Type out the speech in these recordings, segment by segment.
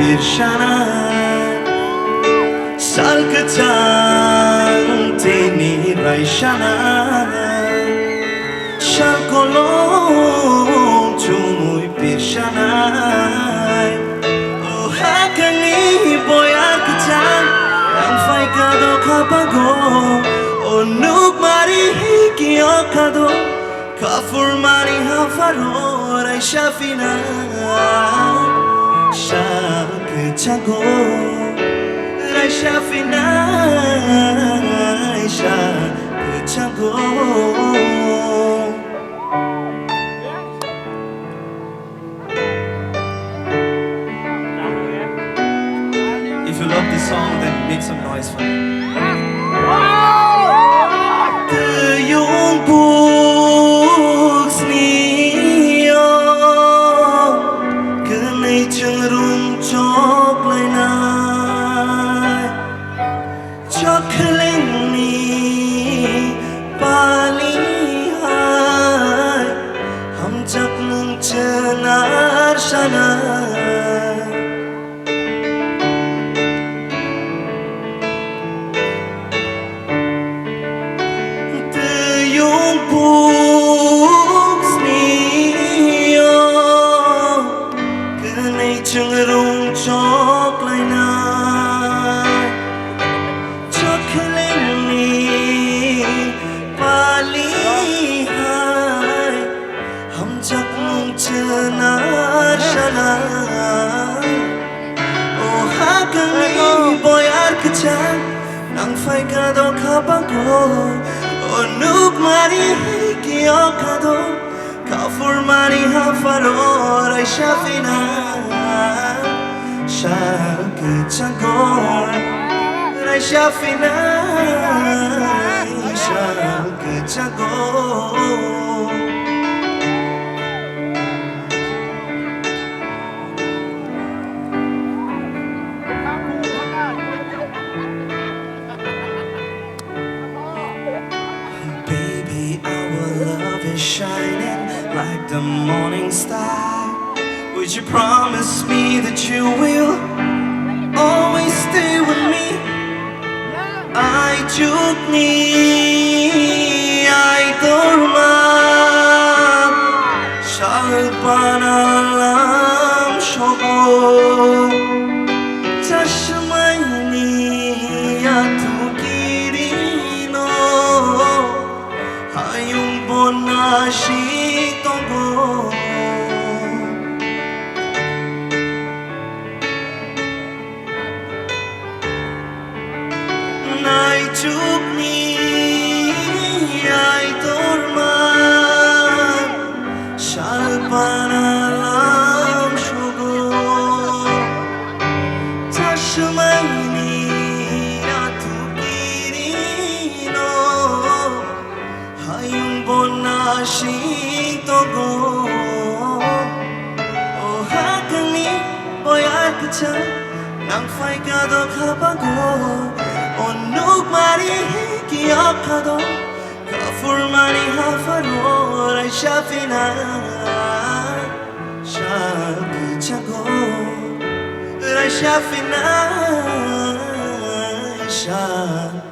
pirshana salkatang tini raishana shalkolong chumuy pirshana oh hakani boyar katang ang fai kado kapago oh nuk mari hikio kado kafur mari hafaro raisha fina Shakchago Raisha fina Shakchago If you love this song, then make some noise for me. The young books niyo Kanay churung chok lai nai Chok khumwlwng ni pali hai Hum chak nung chanar shanai Books niyo Kanay churung chok lai nai Chok khumwlwng ni pali hai Hum chak nung chanar shanai Oh hakani boyar kacang Nang fai kado kapago Oh nuk mari hikio kado Kafur mari hafaro Raisha fina Shakchago Raisha fina Shakchago Baby, our love is shining like the morning star. Would you promise me that you will always stay with me? I took me, I dormam, shalpanalam shogo, tashmaini atukirino. Hayung bonashi tongo Nai took me I dorman Shalpanalam shogo Tashmaini atukirino Hayung bonashi togo Oh hakani boyar kacang Nang fai kado kapago Oh nuk mari hikio kado Kafur mari hafaro Raisha fina Shakchago Raisha fina Shakchago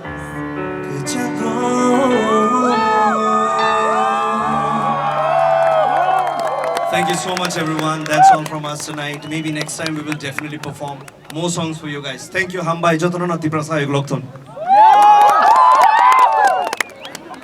Thank you so much everyone. That's all from us tonight. Maybe next time we will definitely perform more songs for you guys. Thank you. Hambai Jotono na TIPRASA Yuglokton.